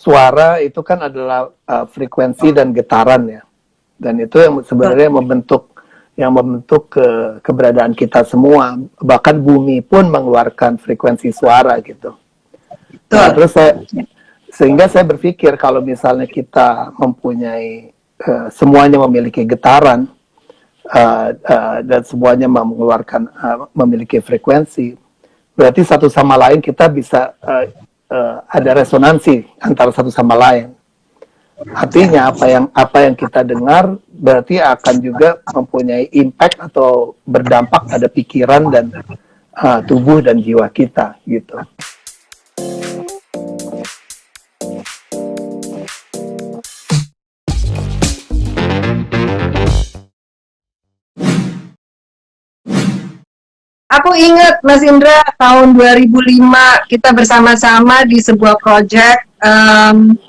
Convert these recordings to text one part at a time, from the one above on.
suara itu kan adalah frekuensi dan getaran ya, dan itu yang sebenarnya membentuk keberadaan kita semua. Bahkan bumi pun mengeluarkan frekuensi suara gitu. Nah, terus sehingga saya berpikir kalau misalnya kita mempunyai semuanya memiliki getaran dan semuanya memiliki frekuensi, berarti satu sama lain kita bisa ada resonansi antara satu sama lain. Artinya apa yang kita dengar berarti akan juga mempunyai impact atau berdampak pada pikiran dan tubuh dan jiwa kita gitu. Aku ingat Mas Indra tahun 2005 kita bersama-sama di sebuah project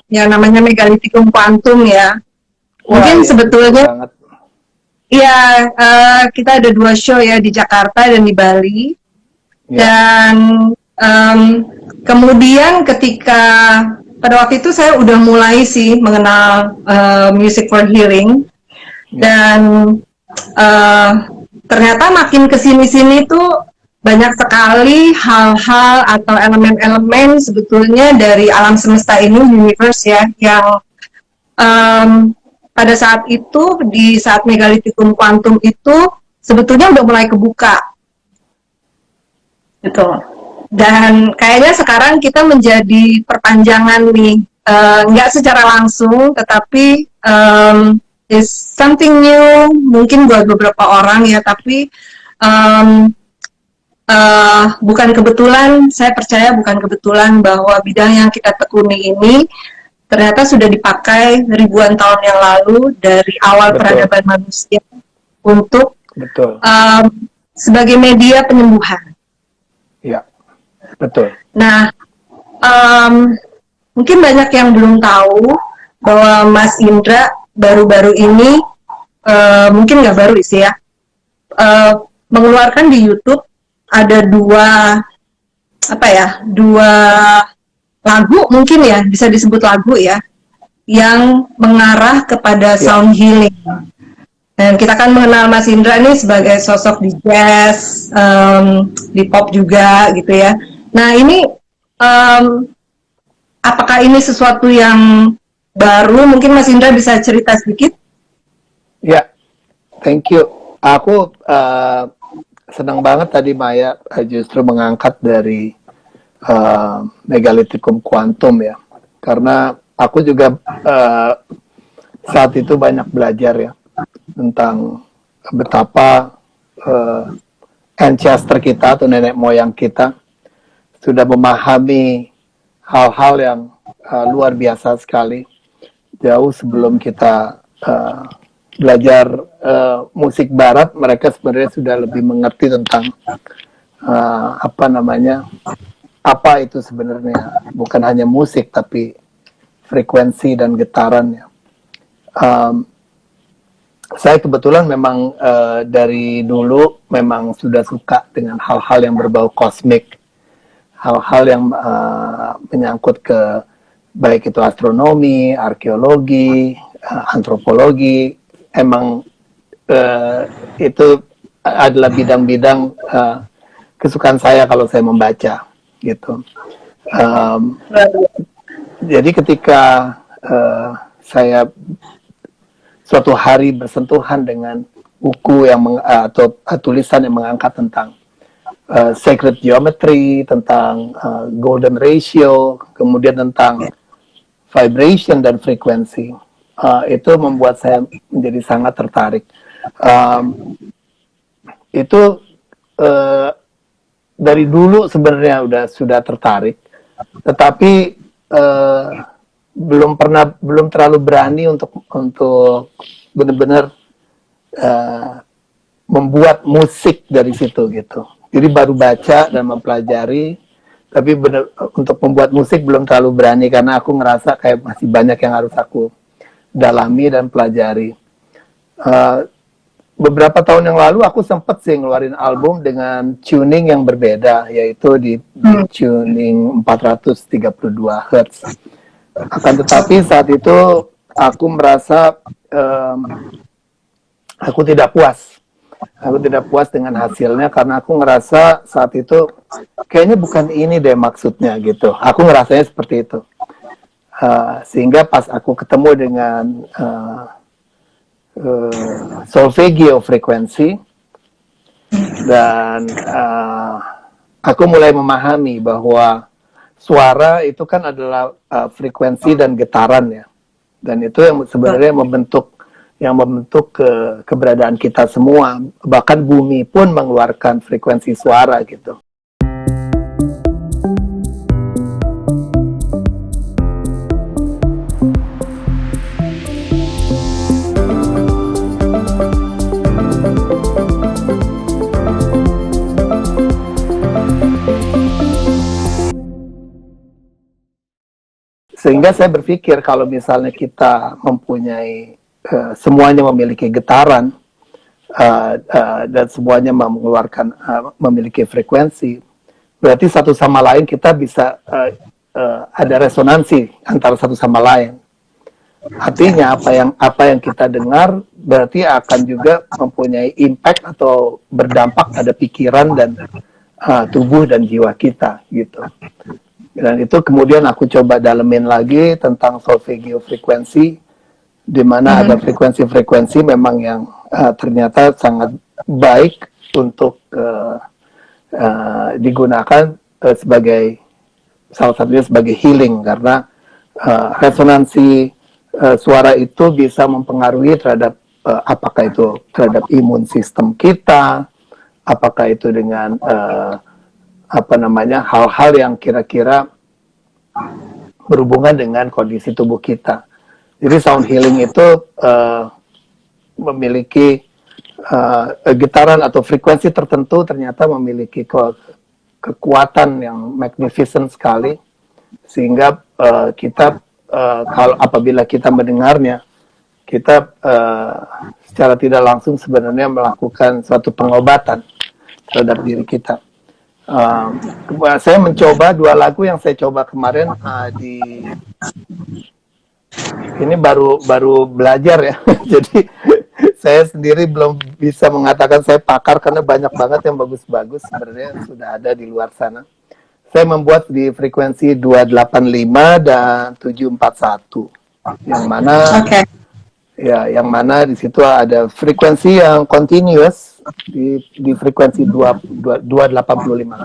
yang namanya Megalithicum Quantum ya. Mungkin sebetulnya ya kita ada 2 show ya di Jakarta dan di Bali. Dan kemudian ketika pada waktu itu saya udah mulai sih mengenal Music for Healing dan ternyata makin kesini-sini tuh banyak sekali hal-hal atau elemen-elemen sebetulnya dari alam semesta ini, universe ya, yang pada saat itu, di saat Megalithicum Quantum itu, sebetulnya udah mulai kebuka. Gitu. Dan kayaknya sekarang kita menjadi perpanjangan nih, nggak secara langsung, tetapi is something new, mungkin buat beberapa orang ya, tapi bukan kebetulan, saya percaya bukan kebetulan bahwa bidang yang kita tekuni ini ternyata sudah dipakai ribuan tahun yang lalu dari awal peradaban manusia untuk sebagai media penyembuhan. Ya, betul. Nah, mungkin banyak yang belum tahu bahwa Mas Indra baru-baru ini, mungkin nggak baru sih ya, mengeluarkan di YouTube ada dua lagu, mungkin ya bisa disebut lagu ya, yang mengarah kepada sound healing. Dan kita kan mengenal Mas Indra ini sebagai sosok di jazz, di pop juga gitu ya. Nah ini apakah ini sesuatu yang baru? Mungkin Mas Indra bisa cerita sedikit? Ya, thank you. Aku senang banget tadi Maya justru mengangkat dari Megalithicum Quantum ya, karena aku juga saat itu banyak belajar ya tentang betapa ancestor kita atau nenek moyang kita sudah memahami hal-hal yang luar biasa sekali jauh sebelum kita belajar musik barat. Mereka sebenarnya sudah lebih mengerti tentang apa itu sebenarnya, bukan hanya musik tapi frekuensi dan getarannya. Saya kebetulan memang dari dulu memang sudah suka dengan hal-hal yang berbau kosmik, hal-hal yang menyangkut ke baik itu astronomi, arkeologi, antropologi. Emang itu adalah bidang-bidang kesukaan saya kalau saya membaca gitu. Jadi ketika saya suatu hari bersentuhan dengan buku atau tulisan yang mengangkat tentang sacred geometry, tentang golden ratio, kemudian tentang vibration dan frekuensi, itu membuat saya menjadi sangat tertarik. Itu dari dulu sebenarnya sudah tertarik, tetapi belum terlalu berani untuk benar-benar membuat musik dari situ gitu. Jadi baru baca dan mempelajari, tapi untuk membuat musik belum terlalu berani karena aku ngerasa kayak masih banyak yang harus aku dalami dan pelajari. Beberapa tahun yang lalu aku sempat sih ngeluarin album dengan tuning yang berbeda, yaitu di tuning 432 Hz. Akan tetapi saat itu aku merasa aku tidak puas. Aku tidak puas dengan hasilnya karena aku ngerasa saat itu kayaknya bukan ini deh maksudnya gitu. Aku ngerasanya seperti itu. Sehingga pas aku ketemu dengan solfeggio frekuensi dan aku mulai memahami bahwa suara itu kan adalah frekuensi dan getaran ya, dan itu yang sebenarnya membentuk keberadaan kita semua, bahkan bumi pun mengeluarkan frekuensi suara gitu. Sehingga saya berpikir kalau misalnya kita mempunyai semuanya memiliki getaran dan semuanya memiliki frekuensi, berarti satu sama lain kita bisa ada resonansi antara satu sama lain. Artinya apa yang kita dengar berarti akan juga mempunyai impact atau berdampak pada pikiran dan tubuh dan jiwa kita gitu. Dan itu kemudian aku coba dalemin lagi tentang solfeggio frekuensi, di mana ada frekuensi-frekuensi memang yang ternyata sangat baik untuk digunakan sebagai salah satunya sebagai healing, karena resonansi suara itu bisa mempengaruhi terhadap apakah itu terhadap imun sistem kita, apakah itu dengan hal-hal yang kira-kira berhubungan dengan kondisi tubuh kita. Jadi sound healing itu memiliki getaran atau frekuensi tertentu, ternyata memiliki kekuatan yang magnificent sekali, sehingga kita kalau apabila kita mendengarnya, kita secara tidak langsung sebenarnya melakukan suatu pengobatan terhadap diri kita. Saya mencoba 2 lagu yang saya coba kemarin ini baru belajar ya. Jadi saya sendiri belum bisa mengatakan saya pakar karena banyak banget yang bagus-bagus sebenarnya sudah ada di luar sana. Saya membuat di frekuensi 285 dan 741. Yang mana di situ ada frekuensi yang continuous di frekuensi 285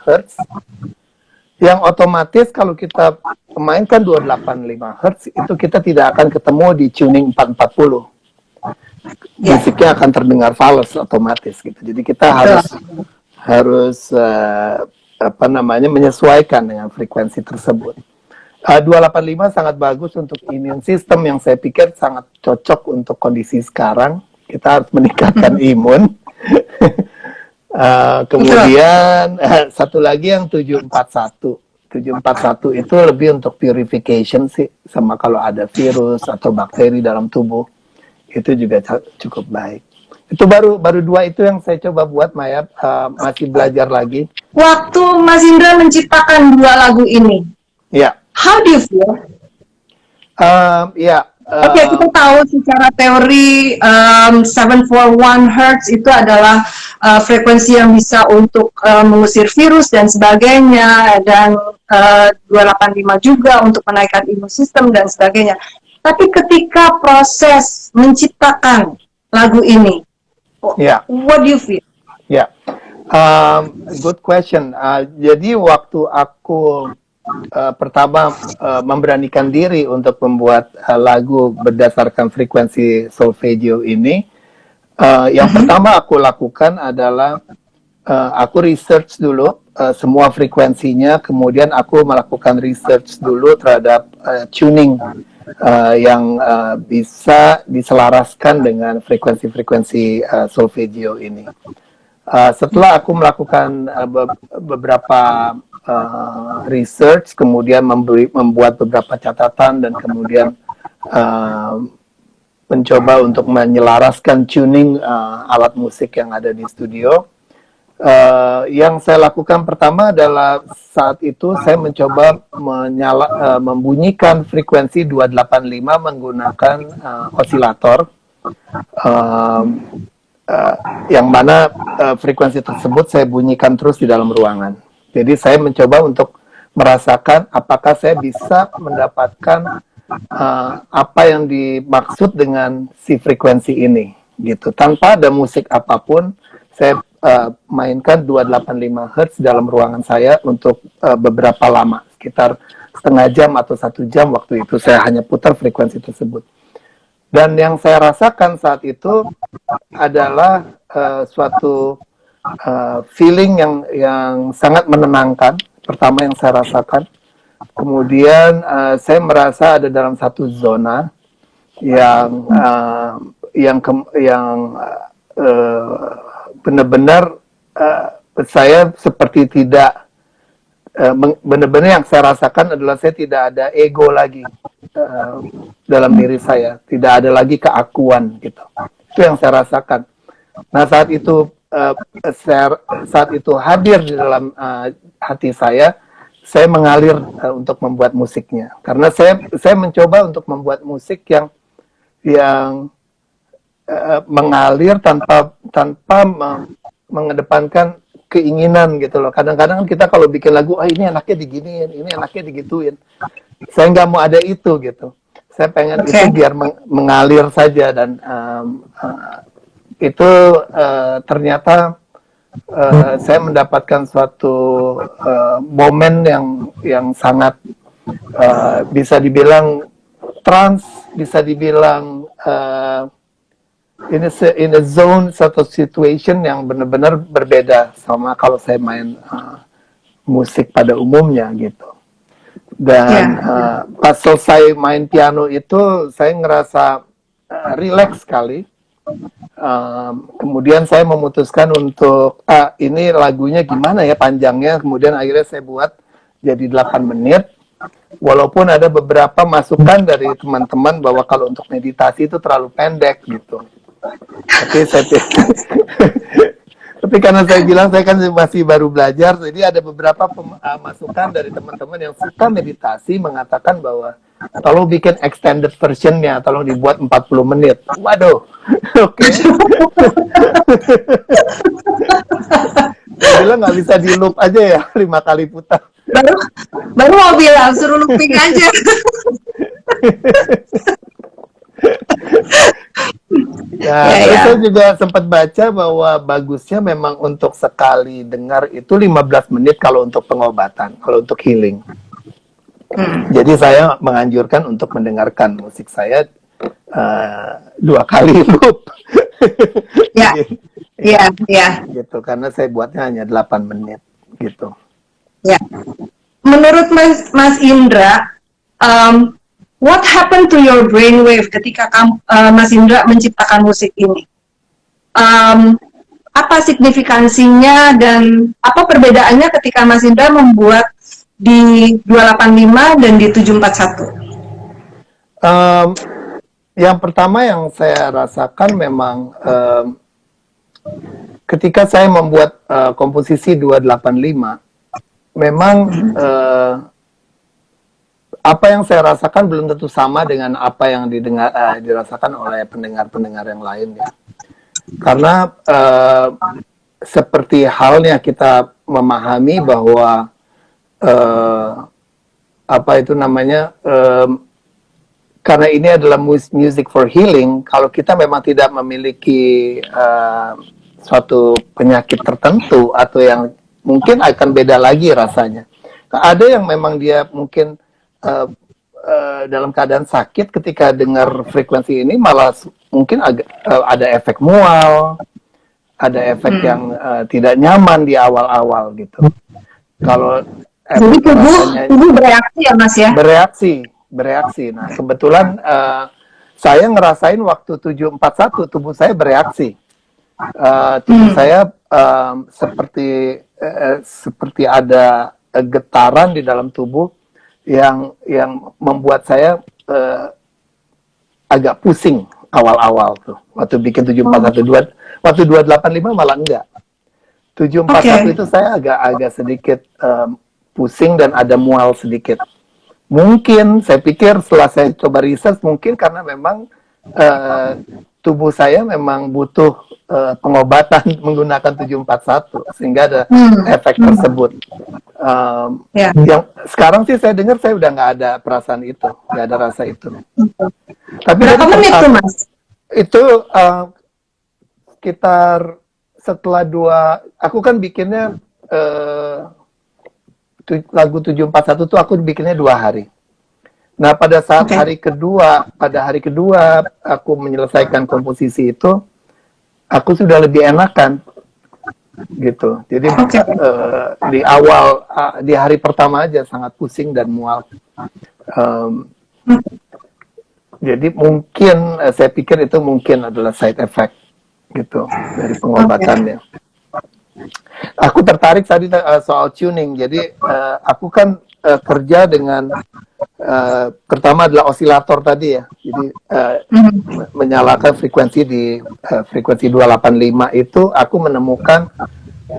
Hz, yang otomatis kalau kita memainkan 285 Hz itu kita tidak akan ketemu di tuning 440. Musiknya akan terdengar fals otomatis gitu. Jadi kita harus menyesuaikan dengan frekuensi tersebut. 285 sangat bagus untuk immune system yang saya pikir sangat cocok untuk kondisi sekarang. Kita harus meningkatkan imun. Kemudian satu lagi yang 741. 741 itu lebih untuk purification sih, sama kalau ada virus atau bakteri dalam tubuh itu juga cukup baik. Itu baru 2 itu yang saya coba buat, Maya. Masih belajar lagi. Waktu Mas Indra menciptakan 2 lagu ini, ya. How do you feel? Oke, kita tahu secara teori 741 Hz itu adalah frekuensi yang bisa untuk mengusir virus dan sebagainya, dan 285 juga untuk menaikkan imun sistem dan sebagainya. Tapi ketika proses menciptakan lagu ini, what do you feel? Good question. Jadi waktu aku pertama memberanikan diri untuk membuat lagu berdasarkan frekuensi solfeggio ini, yang pertama aku lakukan adalah aku research dulu semua frekuensinya, kemudian aku melakukan research dulu terhadap tuning yang bisa diselaraskan dengan frekuensi-frekuensi solfeggio ini. Setelah aku melakukan beberapa research, kemudian membuat beberapa catatan dan kemudian mencoba untuk menyelaraskan tuning alat musik yang ada di studio, Yang saya lakukan pertama adalah saat itu saya mencoba membunyikan frekuensi 285 menggunakan osilator, yang mana frekuensi tersebut saya bunyikan terus di dalam ruangan. Jadi saya mencoba untuk merasakan apakah saya bisa mendapatkan apa yang dimaksud dengan si frekuensi ini, gitu. Tanpa ada musik apapun, saya mainkan 285 Hz dalam ruangan saya untuk beberapa lama, sekitar setengah jam atau 1 jam waktu itu saya hanya putar frekuensi tersebut. Dan yang saya rasakan saat itu adalah suatu feeling yang sangat menenangkan. Pertama yang saya rasakan. Kemudian saya merasa ada dalam satu zona yang benar-benar saya seperti tidak benar-benar yang saya rasakan adalah saya tidak ada ego lagi dalam diri saya, tidak ada lagi keakuan gitu. Itu yang saya rasakan. Nah saat itu hadir di dalam hati saya mengalir untuk membuat musiknya. Karena saya mencoba untuk membuat musik yang mengalir tanpa mengedepankan keinginan gitu loh. Kadang-kadang kita kalau bikin lagu, ini enaknya diginiin, ini enaknya digituin. Saya nggak mau ada itu gitu. Saya pengen itu biar mengalir saja, dan itu ternyata saya mendapatkan suatu momen yang sangat bisa dibilang trance, bisa dibilang in a zone, satu situation yang benar-benar berbeda sama kalau saya main musik pada umumnya gitu. Dan pas selesai main piano itu saya ngerasa relax sekali. Kemudian saya memutuskan untuk ini lagunya gimana ya panjangnya. Kemudian akhirnya saya buat jadi 8 menit. Walaupun ada beberapa masukan dari teman-teman bahwa kalau untuk meditasi itu terlalu pendek gitu. Tapi karena saya bilang saya kan masih baru belajar, jadi ada beberapa masukan dari teman-teman yang suka meditasi mengatakan bahwa tolong bikin extended versionnya, tolong dibuat 40 menit. Waduh, oke. Saya bilang nggak bisa di loop aja ya, 5 kali putar. Baru mau bilang suruh looping aja. Saya juga sempat baca bahwa bagusnya memang untuk sekali dengar itu 15 menit kalau untuk pengobatan, kalau untuk healing. Jadi saya menganjurkan untuk mendengarkan musik saya 2 kali loop. Gitu, karena saya buatnya hanya 8 menit gitu. Ya. Menurut Mas Indra, what happened to your brainwave ketika Mas Indra menciptakan musik ini? Apa signifikansinya dan apa perbedaannya ketika Mas Indra membuat di 285 dan di 741? Yang pertama yang saya rasakan memang ketika saya membuat komposisi 285, memang apa yang saya rasakan belum tentu sama dengan apa yang dirasakan oleh pendengar-pendengar yang lain ya. Karena seperti halnya kita memahami bahwa apa itu namanya, karena ini adalah music for healing, kalau kita memang tidak memiliki suatu penyakit tertentu atau yang mungkin akan beda lagi rasanya. Ada yang memang dia mungkin dalam keadaan sakit ketika dengar frekuensi ini malah mungkin ada efek mual, ada efek yang tidak nyaman di awal-awal gitu. Kalau jadi tubuh bereaksi ya Mas ya? Bereaksi. Nah kebetulan saya ngerasain waktu 741 tubuh saya bereaksi. Tubuh saya seperti ada getaran di dalam tubuh yang membuat saya agak pusing awal-awal tuh. Waktu bikin 741, waktu 285 malah enggak. 741 itu saya agak sedikit pusing dan ada mual sedikit. Mungkin saya pikir setelah saya coba riset, mungkin karena memang tubuh saya memang butuh pengobatan menggunakan 741 sehingga ada efek tersebut. Yang sekarang sih saya dengar saya udah nggak ada perasaan itu, nggak ada rasa itu. Tapi berapa menit tuh Mas? Itu sekitar setelah aku kan bikinnya lagu 741 tuh aku bikinnya 2 hari. Nah pada saat hari kedua aku menyelesaikan komposisi itu, aku sudah lebih enakan gitu. Jadi di awal di hari pertama aja sangat pusing dan mual. Jadi mungkin saya pikir itu mungkin adalah side effect gitu dari pengobatannya. Aku tertarik tadi soal tuning. Jadi aku kan kerja dengan pertama adalah osilator tadi ya. Jadi menyalakan frekuensi di frekuensi 285 itu aku menemukan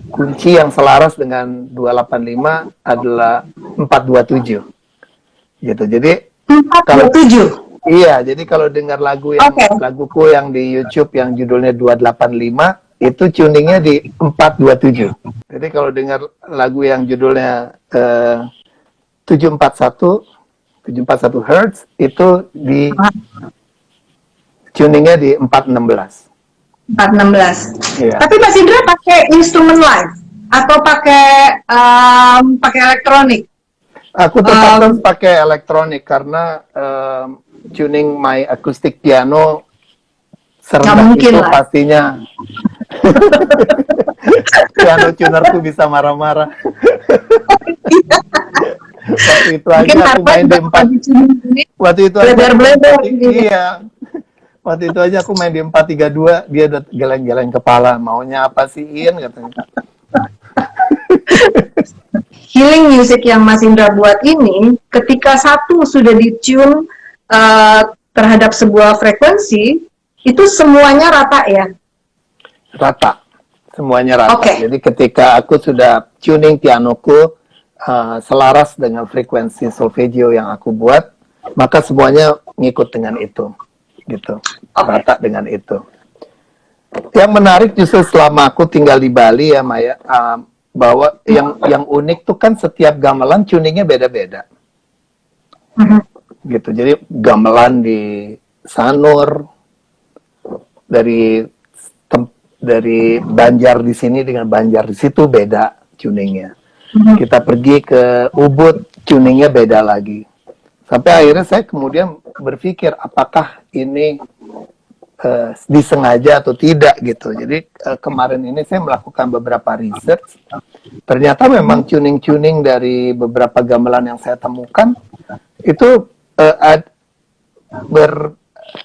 kunci yang selaras dengan 285 adalah 427. Gitu. Jadi 427. Iya, jadi kalau dengar laguku yang di YouTube yang judulnya 285 itu tuningnya di 427. Jadi kalau dengar lagu yang judulnya 741 Hertz itu di tuningnya di 416. 416. Iya. Tapi Mas Indra pakai instrumen live atau pakai elektronik? Aku tetap harus pakai elektronik karena tuning my acoustic piano serendah itu lah. Pastinya piano tunerku bisa marah-marah. Waktu itu aja aku main di 4. Waktu itu aja. Iya. Waktu itu aja aku main di 432, dia udah geleng-geleng kepala. Maunya apa sih In katanya. Healing music yang Mas Indra buat ini, ketika satu sudah di-tune terhadap sebuah frekuensi, itu semuanya rata ya? Rata, semuanya rata. Jadi ketika aku sudah tuning pianoku selaras dengan frekuensi solfeggio yang aku buat, maka semuanya ngikut dengan itu, gitu, rata dengan itu. Yang menarik justru selama aku tinggal di Bali ya Maya, bahwa yang unik tuh kan setiap gamelan tuningnya beda-beda. Gitu. Jadi gamelan di Sanur dari Banjar di sini dengan Banjar di situ beda tuningnya. Kita pergi ke Ubud tuningnya beda lagi. Sampai akhirnya saya kemudian berpikir apakah ini disengaja atau tidak gitu. Jadi kemarin ini saya melakukan beberapa research. Ternyata memang tuning-tuning dari beberapa gamelan yang saya temukan itu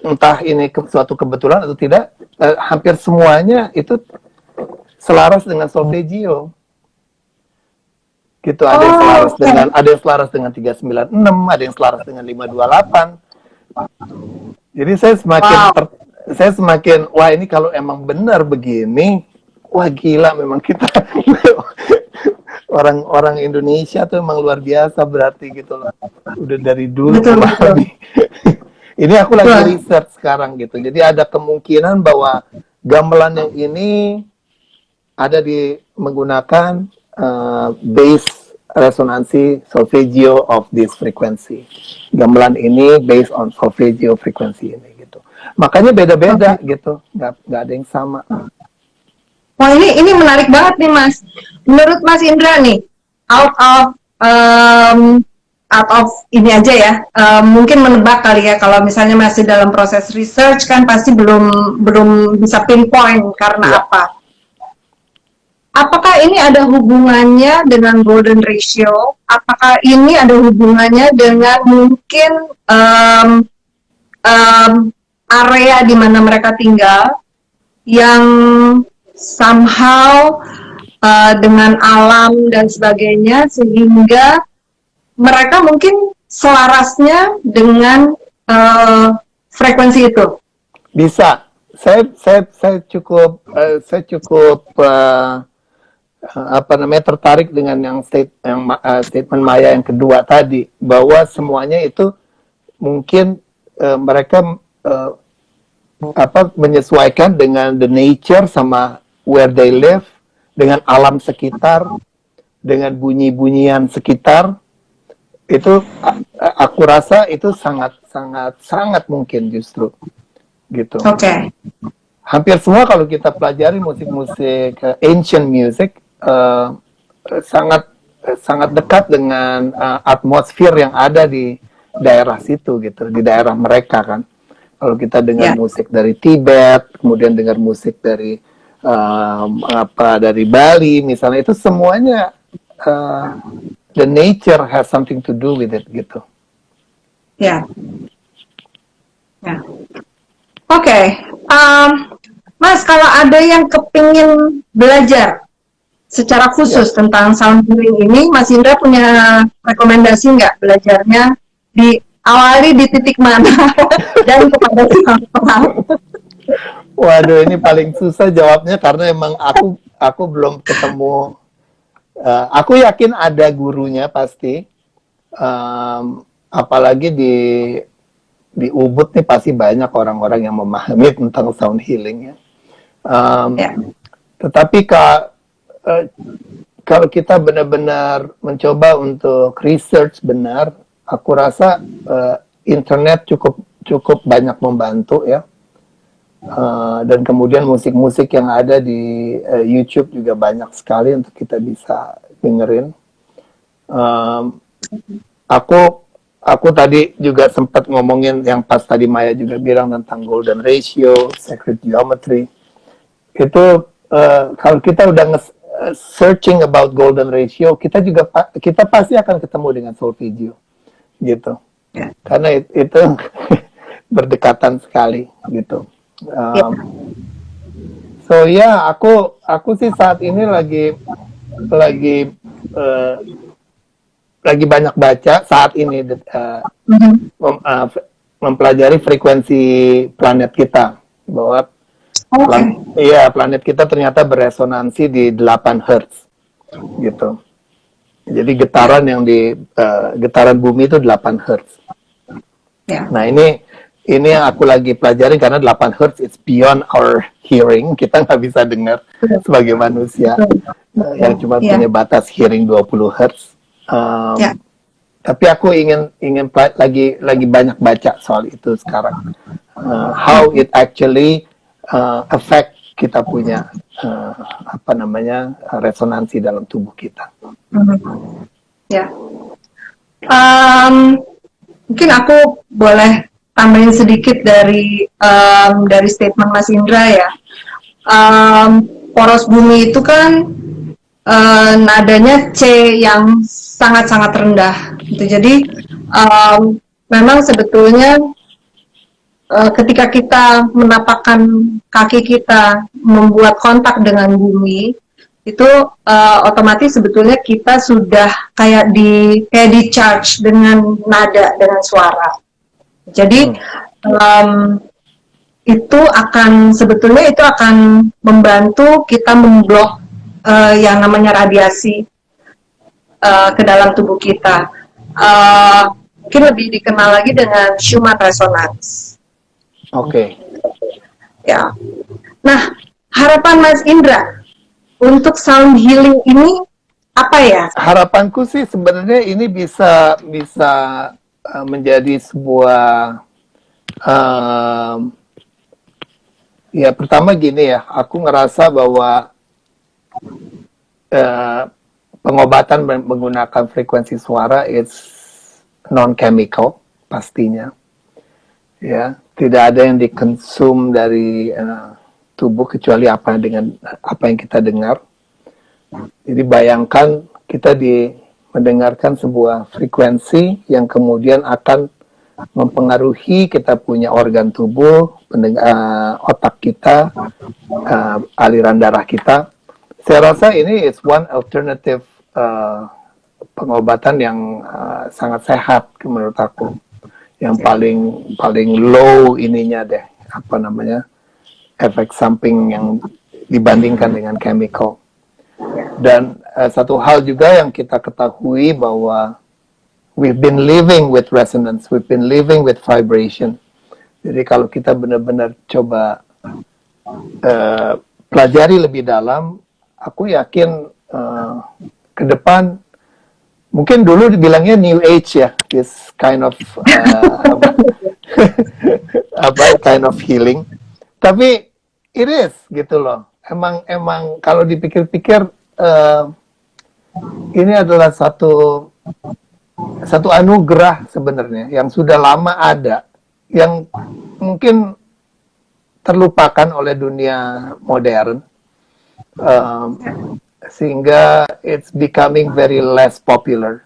entah ini suatu kebetulan atau tidak, hampir semuanya itu selaras dengan solfeggio. Gitu, ada yang selaras dengan 396, ada yang selaras dengan 528. Jadi saya semakin wah ini kalau emang benar begini, wah gila memang kita orang Indonesia tuh emang luar biasa berarti gitu loh. Udah dari dulu. Betul. Ini aku lagi research sekarang gitu. Jadi ada kemungkinan bahwa gamelan yang ini ada menggunakan base resonansi solfeggio of this frequency. Gamelan ini based on solfeggio frekuensi ini gitu. Makanya beda-beda gitu. Nggak ada yang sama. Wah ini menarik banget nih Mas. Menurut Mas Indra nih, out of ini aja ya, mungkin menebak kali ya kalau misalnya masih dalam proses research kan pasti belum bisa pinpoint karena apa. Apakah ini ada hubungannya dengan golden ratio? Apakah ini ada hubungannya dengan mungkin area di mana mereka tinggal yang somehow dengan alam dan sebagainya sehingga mereka mungkin selarasnya dengan frekuensi itu? Bisa. Saya cukup tertarik dengan statement Maya yang kedua tadi, bahwa semuanya itu mungkin mereka menyesuaikan dengan the nature sama where they live, dengan alam sekitar, dengan bunyi-bunyian sekitar. Itu aku rasa itu sangat mungkin justru gitu. Oke. Hampir semua kalau kita pelajari musik-musik ancient music sangat dekat dengan atmosfer yang ada di daerah situ gitu, di daerah mereka kan. Kalau kita dengar musik dari Tibet, kemudian dengar musik dari dari Bali misalnya, itu semuanya the nature has something to do with it gitu. Ya. Oke. Mas, kalau ada yang kepingin belajar secara khusus tentang sound healing ini, Mas Indra punya rekomendasi nggak belajarnya diawali di titik mana dan kepada siapa? Waduh, ini paling susah jawabnya karena emang aku belum ketemu. Aku yakin ada gurunya pasti. Apalagi di Ubud nih pasti banyak orang-orang yang memahami tentang sound healing ya. Tetapi kalau kita benar-benar mencoba untuk research benar, aku rasa internet cukup banyak membantu ya. Dan kemudian musik-musik yang ada di YouTube juga banyak sekali untuk kita bisa dengerin. Aku tadi juga sempat ngomongin yang pas tadi Maya juga bilang tentang golden ratio, sacred geometry. Itu kalau kita udah searching about golden ratio, kita pasti akan ketemu dengan solfeggio gitu. Karena itu berdekatan sekali gitu. So aku sih saat ini lagi banyak baca saat ini mempelajari frekuensi planet kita, bahwa planet kita ternyata beresonansi di 8 Hz gitu. Jadi getaran getaran bumi itu 8 Hz. Nah ini yang aku lagi pelajari karena 8 Hz it's beyond our hearing. Kita nggak bisa dengar sebagai manusia yang cuma punya batas hearing 20 Hz. Tapi aku ingin lagi banyak baca soal itu sekarang. How it actually affect kita punya resonansi dalam tubuh kita. Mungkin aku boleh tambahin sedikit dari statement Mas Indra ya. Poros bumi itu kan nadanya C yang sangat-sangat rendah gitu. Jadi memang sebetulnya ketika kita menapakkan kaki kita membuat kontak dengan bumi, itu otomatis sebetulnya kita sudah kayak di charge dengan nada, dengan suara. Jadi sebetulnya itu akan membantu kita memblok yang namanya radiasi ke dalam tubuh kita. Mungkin lebih dikenal lagi dengan Schumann resonance. Oke. Ya. Nah, harapan Mas Indra untuk sound healing ini apa ya? Harapanku sih sebenarnya ini bisa menjadi sebuah ya pertama gini ya, aku ngerasa bahwa pengobatan menggunakan frekuensi suara it's non-chemical pastinya ya, tidak ada yang dikonsum dari tubuh kecuali apa yang kita dengar. Jadi bayangkan kita mendengarkan sebuah frekuensi yang kemudian akan mempengaruhi kita punya organ tubuh, otak kita, aliran darah kita. Saya rasa ini is one alternative pengobatan yang sangat sehat menurut aku, yang paling low ininya deh, efek samping yang dibandingkan dengan chemical. Dan satu hal juga yang kita ketahui bahwa we've been living with resonance, we've been living with vibration. Jadi kalau kita benar-benar coba pelajari lebih dalam, aku yakin ke depan mungkin dulu dibilangnya New Age ya, this kind of kind of healing. Tapi it is gitu loh. Emang kalau dipikir-pikir ini adalah satu anugerah sebenarnya yang sudah lama ada, yang mungkin terlupakan oleh dunia modern, sehingga it's becoming very less popular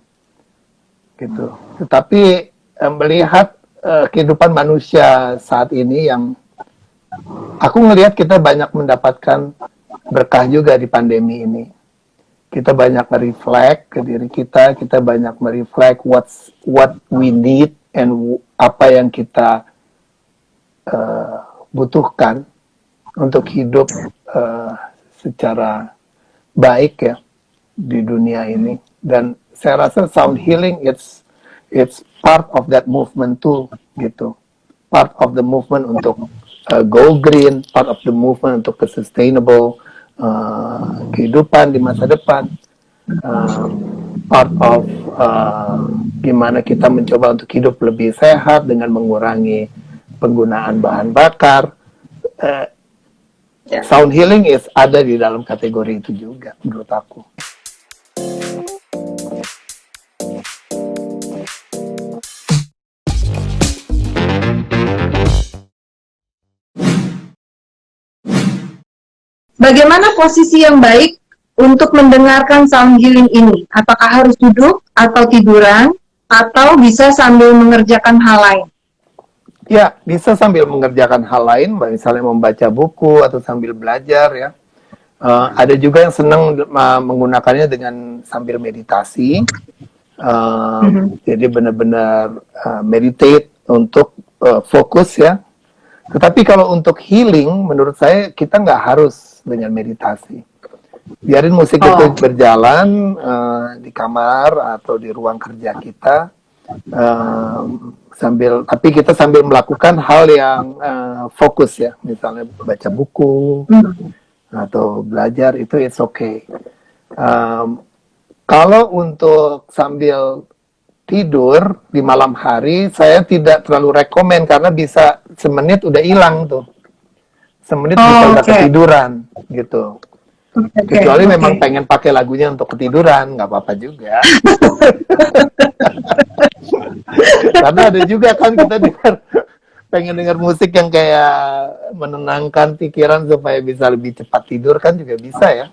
gitu. Tetapi melihat kehidupan manusia saat ini, yang aku ngelihat kita banyak mendapatkan berkah juga di pandemi ini. Kita banyak mereflect ke diri kita banyak mereflect what we need and apa yang kita butuhkan untuk hidup secara baik ya di dunia ini. Dan saya rasa sound healing it's part of that movement too gitu, part of the movement untuk go green, part of the movement untuk ke sustainable kehidupan di masa depan, part of gimana kita mencoba untuk hidup lebih sehat dengan mengurangi penggunaan bahan bakar. Sound healing ada di dalam kategori itu juga menurut aku. Bagaimana posisi yang baik untuk mendengarkan sound healing ini? Apakah harus duduk atau tiduran, atau bisa sambil mengerjakan hal lain? Ya, bisa sambil mengerjakan hal lain, misalnya membaca buku atau sambil belajar ya. Ada juga yang senang menggunakannya dengan sambil meditasi. Jadi benar-benar meditate untuk fokus ya. Tetapi kalau untuk healing, menurut saya kita nggak harus dengan meditasi. Biarin musik itu berjalan di kamar atau di ruang kerja kita, tapi kita sambil melakukan hal yang fokus ya, misalnya baca buku atau belajar, itu it's okay. Kalau untuk sambil tidur di malam hari, saya tidak terlalu rekomen karena bisa semenit udah hilang tuh. Semenit bisa udah ketiduran gitu. Kecuali memang pengen pakai lagunya untuk ketiduran, nggak apa-apa juga. Karena ada juga kan kita pengen dengar musik yang kayak menenangkan pikiran supaya bisa lebih cepat tidur kan juga bisa ya.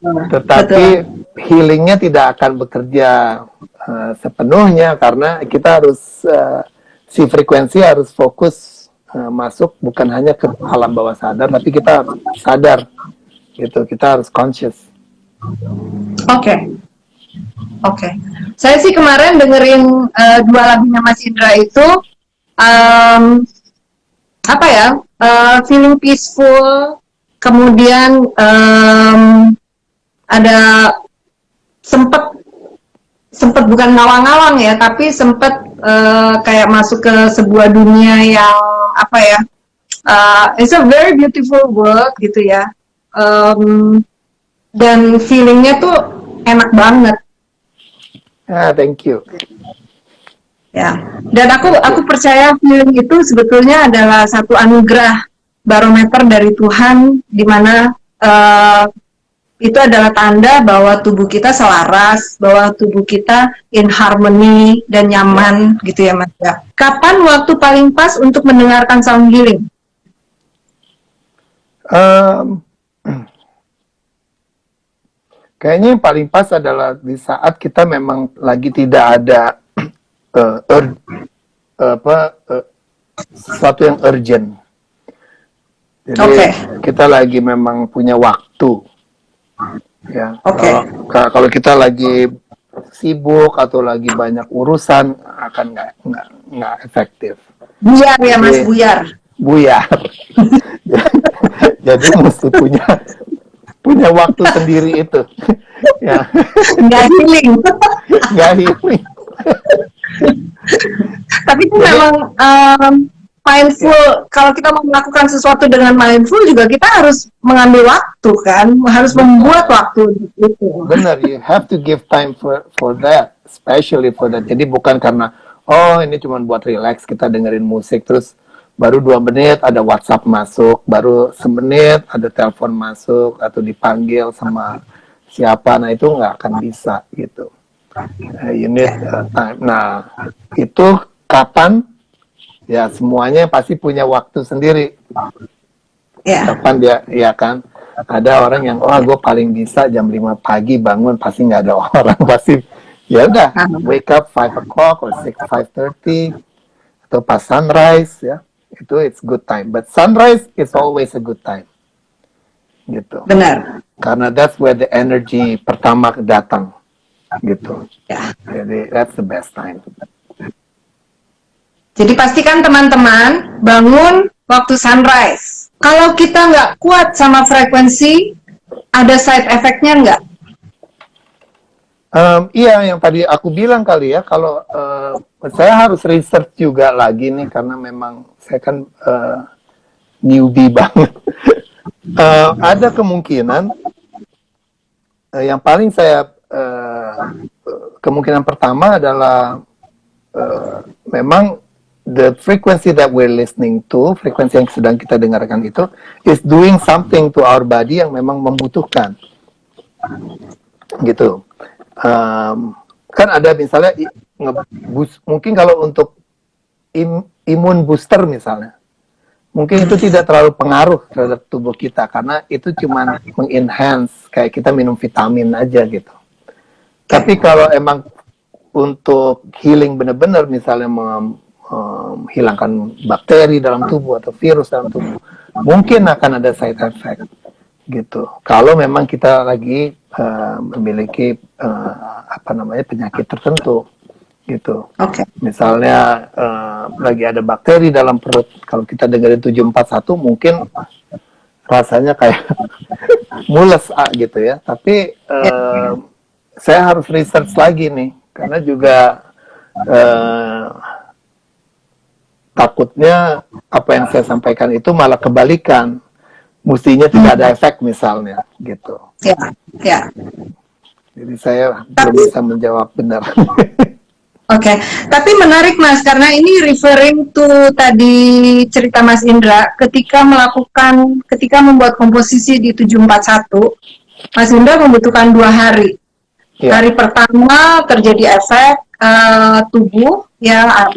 Tetapi healingnya tidak akan bekerja sepenuhnya karena kita harus si frekuensi harus fokus masuk bukan hanya ke alam bawah sadar, tapi kita harus sadar gitu, kita harus conscious. Oke. Saya sih kemarin dengerin 2 lagunya Mas Indra itu feeling peaceful, kemudian ada sempet bukan ngawang-ngawang ya, tapi sempet kayak masuk ke sebuah dunia yang it's a very beautiful world gitu ya. Dan feelingnya tuh enak banget. Thank you. Ya, dan aku percaya feeling itu sebetulnya adalah satu anugerah barometer dari Tuhan, di mana itu adalah tanda bahwa tubuh kita selaras, bahwa tubuh kita in harmony dan nyaman gitu ya Mas. Kapan waktu paling pas untuk mendengarkan sound healing? Kayaknya yang paling pas adalah di saat kita memang lagi tidak ada sesuatu yang urgent. Jadi kita lagi memang punya waktu. Ya. Kalau kita lagi sibuk atau lagi banyak urusan akan nggak efektif. Buyar ya Mas, buyar. Jadi mesti punya punya waktu sendiri itu. Ya, Nggak healing. nggak healing. Tapi itu Jadi- memang mindful. Kalau kita mau melakukan sesuatu dengan mindful juga kita harus mengambil waktu kan, harus membuat waktu itu. Benar, you have to give time for that, especially for that. Jadi bukan karena oh ini cuma buat relax kita dengerin musik terus baru 2 menit ada WhatsApp masuk, baru semenit ada telepon masuk atau dipanggil sama siapa, nah itu nggak akan bisa gitu. You need time. Nah itu kapan? Ya semuanya pasti punya waktu sendiri. Ya, Kapan dia, ya kan? Ada orang yang, wah gue paling bisa jam 5 pagi bangun, pasti nggak ada orang, pasti ya udah wake up 5 o'clock or 5:30 atau pas sunrise ya, itu it's good time. But sunrise is always a good time, gitu. benar. Karena that's where the energy pertama datang, gitu. Ya. Jadi that's the best time. Jadi pastikan teman-teman bangun waktu sunrise. Kalau kita nggak kuat sama frekuensi, ada side effect-nya nggak? Iya, yang tadi aku bilang kali ya, kalau saya harus research juga lagi nih, karena memang saya kan newbie banget. Ada kemungkinan, yang paling saya, kemungkinan pertama adalah memang the frequency that we're listening to, frekuensi yang sedang kita dengarkan itu, is doing something to our body yang memang membutuhkan. Gitu. Kan ada misalnya mungkin kalau untuk imun booster misalnya, mungkin itu tidak terlalu pengaruh terhadap tubuh kita karena itu cuma mengenhance kayak kita minum vitamin aja gitu. Tapi kalau emang untuk healing benar-benar misalnya menghilangkan bakteri dalam tubuh atau virus dalam tubuh, mungkin akan ada side effect gitu. Kalau memang kita lagi memiliki penyakit tertentu gitu. Oke. Misalnya lagi ada bakteri dalam perut, kalau kita dengerin 741 mungkin rasanya kayak mules gitu ya. Tapi saya harus research lagi nih, karena juga takutnya apa yang saya sampaikan itu malah kebalikan. Mestinya tidak ada efek misalnya gitu. Ya, ya. Jadi saya belum bisa menjawab benar. Oke, tapi menarik Mas, karena ini referring to tadi cerita Mas Indra, ketika membuat komposisi di 741, Mas Indra membutuhkan 2 hari. Ya. Hari pertama terjadi efek tubuh, ya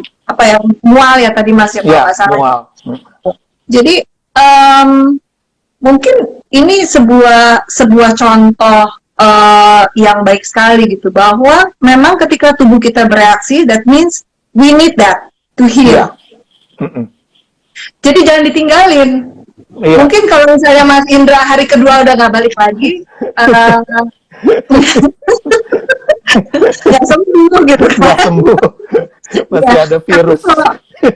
mual ya tadi Mas ya, kalau Ya, nggak salah. mual. Jadi mungkin ini sebuah contoh yang baik sekali gitu, bahwa memang ketika tubuh kita bereaksi, that means we need that to heal. Ya. Jadi jangan ditinggalin. Iya. Mungkin kalau misalnya Mas Indra hari kedua udah nggak balik lagi, nggak sembuh gitu Nggak kan. sembuh. Masih ada virus.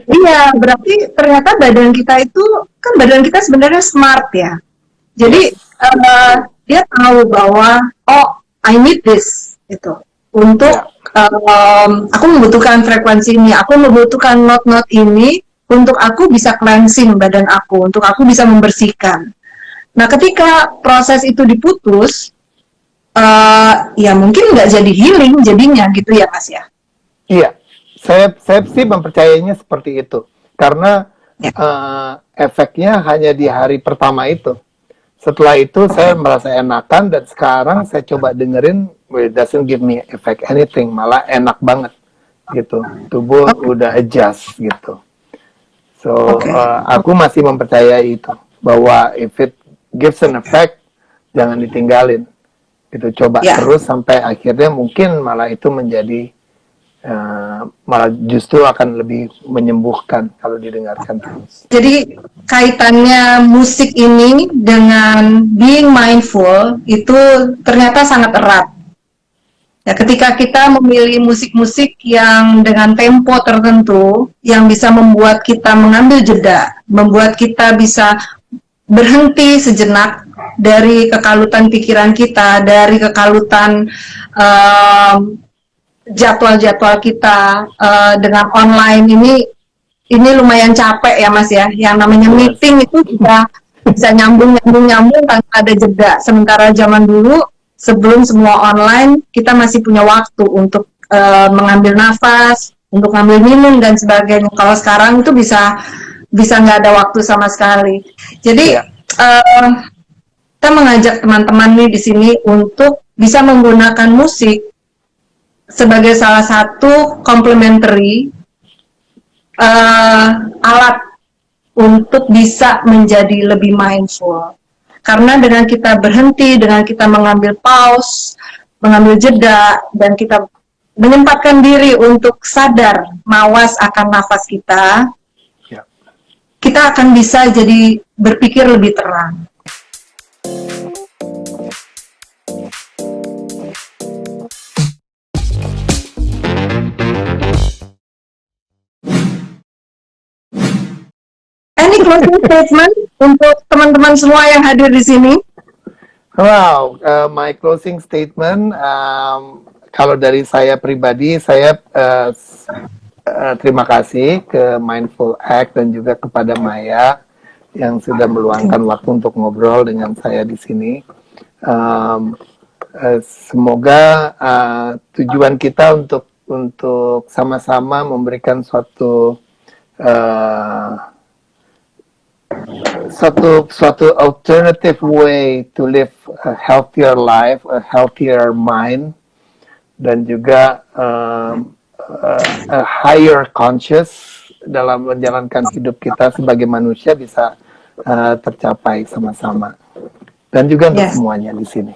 Iya, berarti ternyata badan kita itu, kan badan kita sebenarnya smart ya. Jadi dia tahu bahwa, oh, I need this, gitu. Untuk, aku membutuhkan frekuensi ini, aku membutuhkan not ini, untuk aku bisa cleansing badan aku, untuk aku bisa membersihkan. Nah, ketika proses itu diputus, ya mungkin nggak jadi healing jadinya, gitu ya, Mas ya? Iya, saya sih mempercayainya seperti itu. Karena efeknya hanya di hari pertama itu. Setelah itu saya merasa enakan, dan sekarang saya coba dengerin, it doesn't give me effect anything, malah enak banget gitu. Tubuh udah adjust gitu. So aku masih mempercayai itu, bahwa if it gives an effect, jangan ditinggalin. Gitu, coba terus sampai akhirnya mungkin malah itu menjadi malah justru akan lebih menyembuhkan kalau didengarkan terus. Jadi kaitannya musik ini dengan being mindful itu ternyata sangat erat. Ya, ketika kita memilih musik-musik yang dengan tempo tertentu, yang bisa membuat kita mengambil jeda, membuat kita bisa berhenti sejenak dari kekalutan pikiran kita, dari kekalutan jadwal-jadwal kita dengan online ini lumayan capek ya Mas ya. Yang namanya meeting itu bisa nyambung tanpa ada jeda. Sementara zaman dulu sebelum semua online kita masih punya waktu untuk mengambil nafas, untuk ngambil minum dan sebagainya. Kalau sekarang itu bisa nggak ada waktu sama sekali. Jadi kita mengajak teman-teman nih di sini untuk bisa menggunakan musik sebagai salah satu complementary alat untuk bisa menjadi lebih mindful. Karena dengan kita berhenti, dengan kita mengambil pause, mengambil jeda, dan kita menyempatkan diri untuk sadar, mawas akan nafas kita, kita akan bisa jadi berpikir lebih terang. Any closing statement untuk teman-teman semua yang hadir di sini? Wow, my closing statement, kalau dari saya pribadi, saya terima kasih ke Mindful Act dan juga kepada Maya yang sudah meluangkan waktu untuk ngobrol dengan saya di sini. Semoga tujuan kita untuk sama-sama memberikan suatu alternative way to live a healthier life, a healthier mind, dan juga a higher conscious dalam menjalankan hidup kita sebagai manusia bisa tercapai sama-sama. Dan juga untuk semuanya di sini.